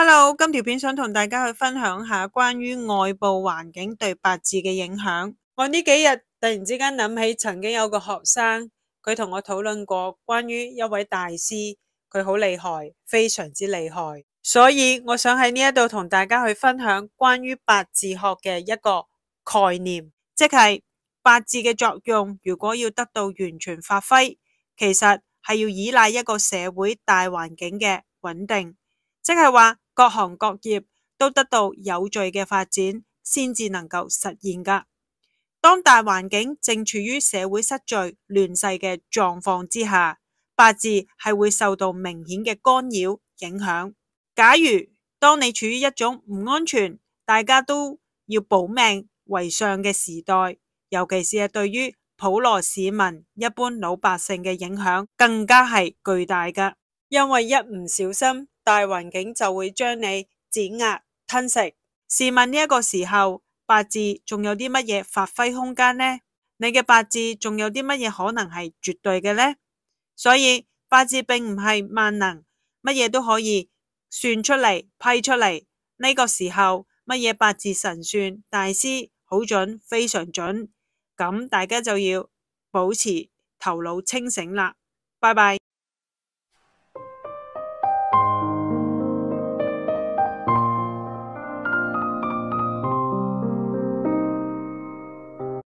Hello，今條片想同大家去分享下關於外部環境對八字嘅影響。我呢幾日突然之間諗起曾經有個學生，佢同我討論過關於一位大師，佢好厲害，非常之厲害。所以我想喺呢一度同大家去分享關於八字學嘅一個概念，即係八字嘅作用，如果要得到完全發揮，其實係要依賴一個社會大環境嘅穩定，即係話各行各業都得到有序嘅發展，先至能夠實現㗎。當大環境正處於社會失序亂世嘅狀況之下，八字係會受到明顯嘅干擾影響。假如當你處於一種唔安全，大家都要保命為上嘅時代，尤其是係對於普羅市民一般老百姓嘅影響更加係巨大㗎，因為一唔小心，大環境就會將你碾壓吞食。試問呢一個時候，八字仲有啲乜嘢發揮空間呢？你嘅八字仲有啲乜嘢可能係絕對嘅呢？所以八字並唔係萬能，乜嘢都可以算出嚟批出嚟。呢個時候乜嘢八字神算大師好準，非常準，咁大家就要保持頭腦清醒啦。拜拜。